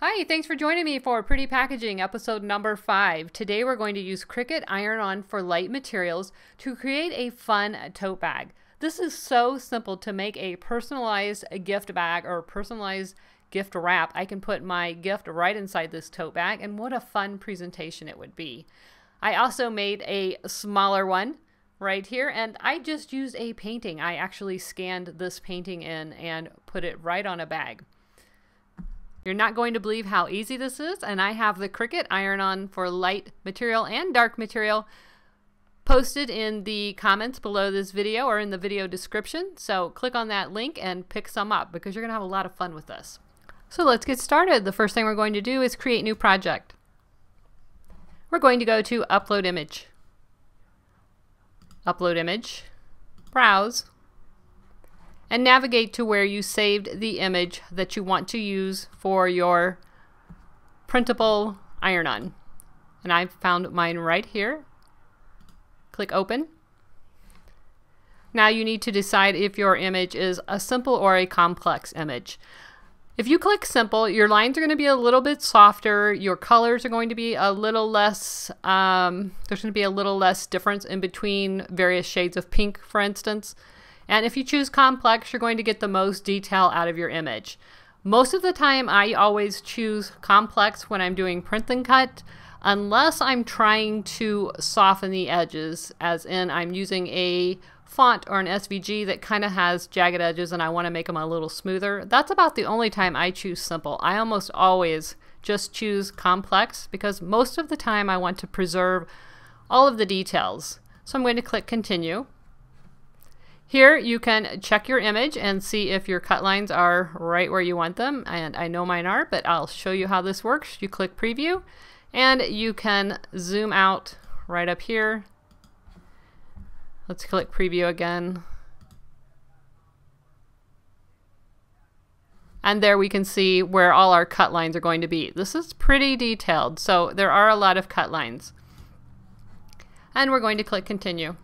Hi, thanks for joining me for Pretty Packaging episode number 5. Today we're going to use Cricut Iron On for Lite materials to create a fun tote bag. This is so simple to make a personalized gift bag or personalized gift wrap. I can put my gift right inside this tote bag, and what a fun presentation it would be. I also made a smaller one right here, and I just used a painting. I actually scanned this painting in and put it right on a bag. You're not going to believe how easy this is, and I have the Cricut Iron On for light material and dark material posted in the comments below this video or in the video description. So click on that link and pick some up because you're going to have a lot of fun with this. So let's get started. The first thing we're going to do is create new project. We're going to go to Upload Image, Upload Image, Browse, and navigate to where you saved the image that you want to use for your printable iron-on. And I've found mine right here. Click Open. Now you need to decide if your image is a simple or a complex image. If you click simple, your lines are going to be a little bit softer, your colors are going to be a little less, there's going to be a little less difference in between various shades of pink, for instance. And if you choose complex, you're going to get the most detail out of your image. Most of the time, I always choose complex when I'm doing print and cut, unless I'm trying to soften the edges, as in I'm using a font or an SVG that kind of has jagged edges and I want to make them a little smoother. That's about the only time I choose simple. I almost always just choose complex because most of the time I want to preserve all of the details. So I'm going to click Continue. Here you can check your image and see if your cut lines are right where you want them, and I know mine are, but I'll show you how this works. You click Preview and you can zoom out right up here. Let's click Preview again. And there we can see where all our cut lines are going to be. This is pretty detailed, so there are a lot of cut lines. And we're going to click Continue.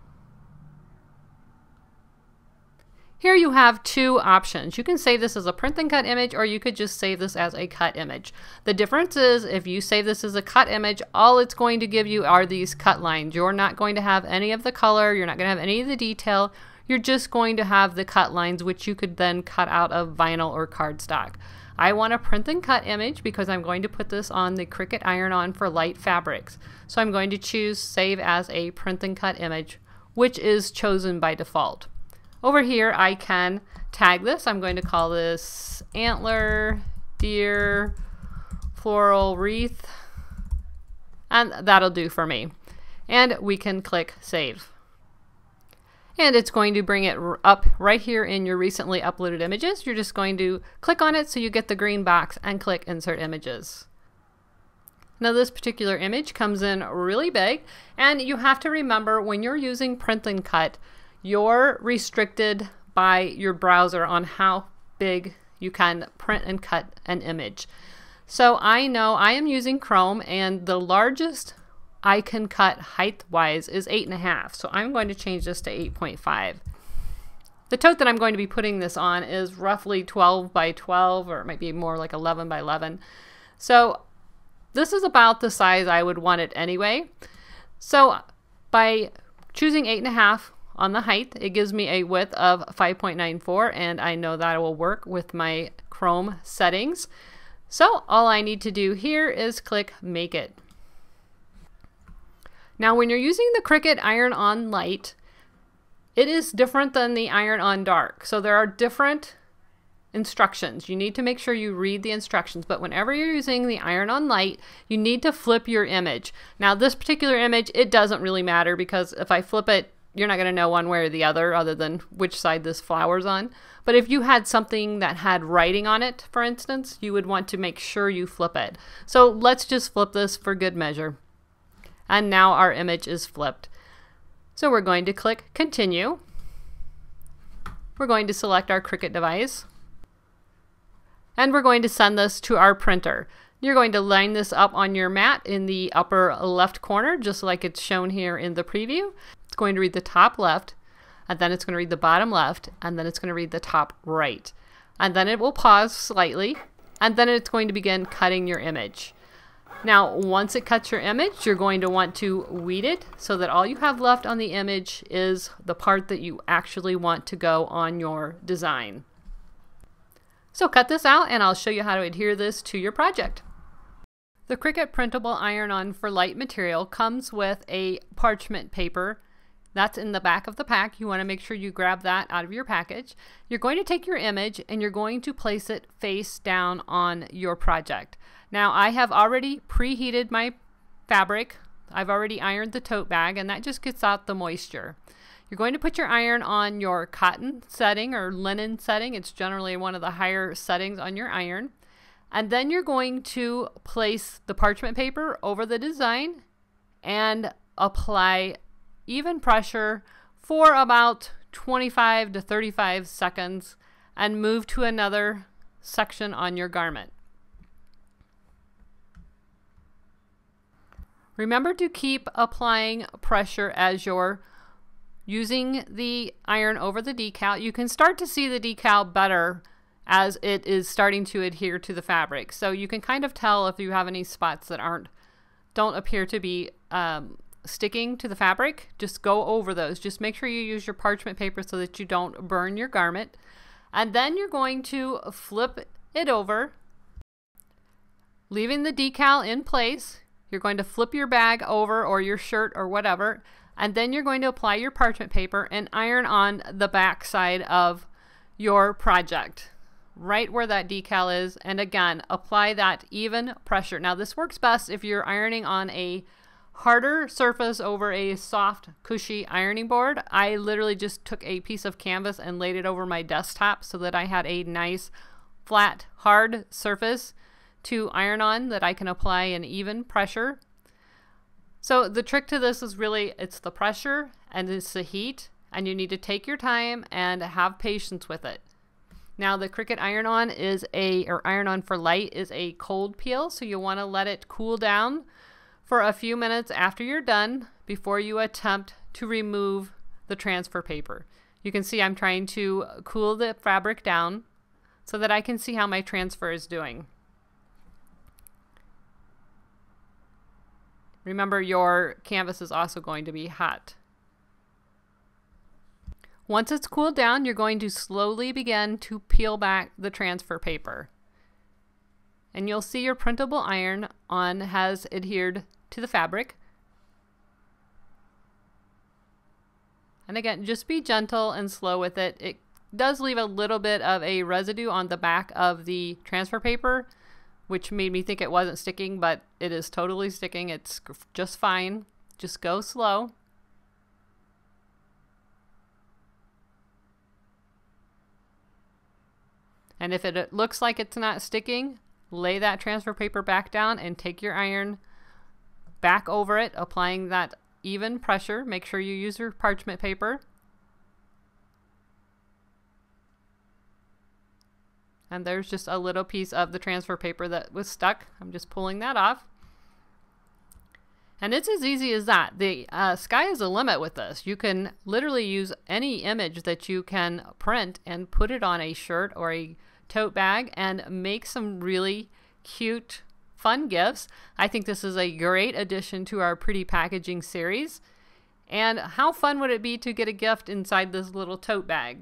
Here you have two options. You can save this as a print and cut image, or you could just save this as a cut image. The difference is if you save this as a cut image, all it's going to give you are these cut lines. You're not going to have any of the color, you're not going to have any of the detail, you're just going to have the cut lines, which you could then cut out of vinyl or cardstock. I want a print and cut image because I'm going to put this on the Cricut Iron On for light fabrics. So I'm going to choose Save as a print and cut image, which is chosen by default. Over here I can tag this. I'm going to call this antler, deer, floral wreath, and that'll do for me. And we can click Save. And it's going to bring it up right here in your recently uploaded images. You're just going to click on it so you get the green box and click Insert Images. Now this particular image comes in really big, and you have to remember when you're using print and cut, you're restricted by your browser on how big you can print and cut an image. So I know I am using Chrome, and the largest I can cut height-wise is 8.5. So I'm going to change this to 8.5. The tote that I'm going to be putting this on is roughly 12 by 12, or it might be more like 11 by 11. So this is about the size I would want it anyway. So by choosing 8.5 on the height, it gives me a width of 5.94, and I know that will work with my Chrome settings. So all I need to do here is click Make It. Now when you're using the Cricut Iron On Lite, it is different than the Iron On Dark. So there are different instructions. You need to make sure you read the instructions, but whenever you're using the Iron On Lite, you need to flip your image. Now this particular image, it doesn't really matter because if I flip it, you're not going to know one way or the other than which side this flower's on. But if you had something that had writing on it, for instance, you would want to make sure you flip it. So let's just flip this for good measure. And now our image is flipped. So we're going to click Continue. We're going to select our Cricut device. And we're going to send this to our printer. You're going to line this up on your mat in the upper left corner, just like it's shown here in the preview. It's going to read the top left, and then it's going to read the bottom left, and then it's going to read the top right. And then it will pause slightly, and then it's going to begin cutting your image. Now, once it cuts your image, you're going to want to weed it so that all you have left on the image is the part that you actually want to go on your design. So cut this out and I'll show you how to adhere this to your project. The Cricut Printable Iron On for Lite material comes with a parchment paper. That's in the back of the pack. You want to make sure you grab that out of your package. You're going to take your image and you're going to place it face down on your project. Now, I have already preheated my fabric. I've already ironed the tote bag, and that just gets out the moisture. You're going to put your iron on your cotton setting or linen setting. It's generally one of the higher settings on your iron. And then you're going to place the parchment paper over the design and apply even pressure for about 25 to 35 seconds and move to another section on your garment. Remember to keep applying pressure as you're using the iron over the decal. You can start to see the decal better as it is starting to adhere to the fabric. So you can kind of tell if you have any spots that don't appear to be sticking to the fabric. Just go over those. Just make sure you use your parchment paper so that you don't burn your garment. And then you're going to flip it over, leaving the decal in place. You're going to flip your bag over or your shirt or whatever, and then you're going to apply your parchment paper and iron on the back side of your project, right where that decal is. And again, apply that even pressure. Now, this works best if you're ironing on a harder surface over a soft, cushy ironing board. I literally just took a piece of canvas and laid it over my desktop so that I had a nice, flat, hard surface to iron on that I can apply an even pressure. So the trick to this is really, it's the pressure and it's the heat, and you need to take your time and have patience with it. Now, the Cricut Iron On Iron On for Lite is a cold peel, so you want to let it cool down for a few minutes after you're done before you attempt to remove the transfer paper. You can see I'm trying to cool the fabric down so that I can see how my transfer is doing. Remember, your canvas is also going to be hot. Once it's cooled down, you're going to slowly begin to peel back the transfer paper. And you'll see your printable iron on has adhered to the fabric. And again, just be gentle and slow with it. It does leave a little bit of a residue on the back of the transfer paper, which made me think it wasn't sticking, but it is totally sticking. It's just fine. Just go slow. And if it looks like it's not sticking, lay that transfer paper back down and take your iron back over it, applying that even pressure. Make sure you use your parchment paper. And there's just a little piece of the transfer paper that was stuck. I'm just pulling that off. And it's as easy as that. The sky is the limit with this. You can literally use any image that you can print and put it on a shirt or a tote bag and make some really cute, fun gifts. I think this is a great addition to our pretty packaging series. And how fun would it be to get a gift inside this little tote bag?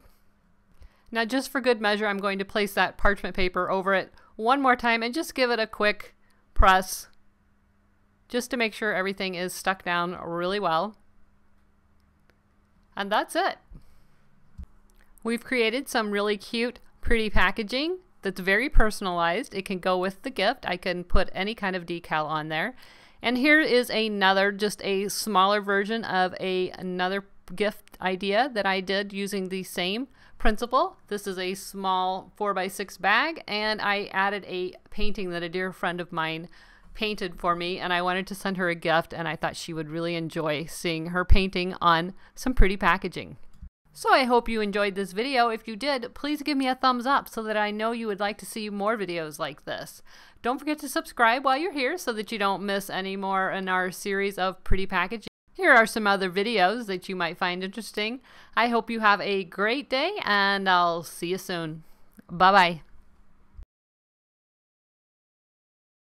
Now, just for good measure, I'm going to place that parchment paper over it one more time and just give it a quick press just to make sure everything is stuck down really well. And that's it. We've created some really cute, pretty packaging that's very personalized. It can go with the gift. I can put any kind of decal on there. And here is another, just a smaller version of another gift idea that I did using the same principle. This is a small 4x6 bag, and I added a painting that a dear friend of mine painted for me, and I wanted to send her a gift, and I thought she would really enjoy seeing her painting on some pretty packaging. So I hope you enjoyed this video. If you did, please give me a thumbs up so that I know you would like to see more videos like this. Don't forget to subscribe while you're here so that you don't miss any more in our series of pretty packaging. Here are some other videos that you might find interesting. I hope you have a great day, and I'll see you soon. Bye-bye.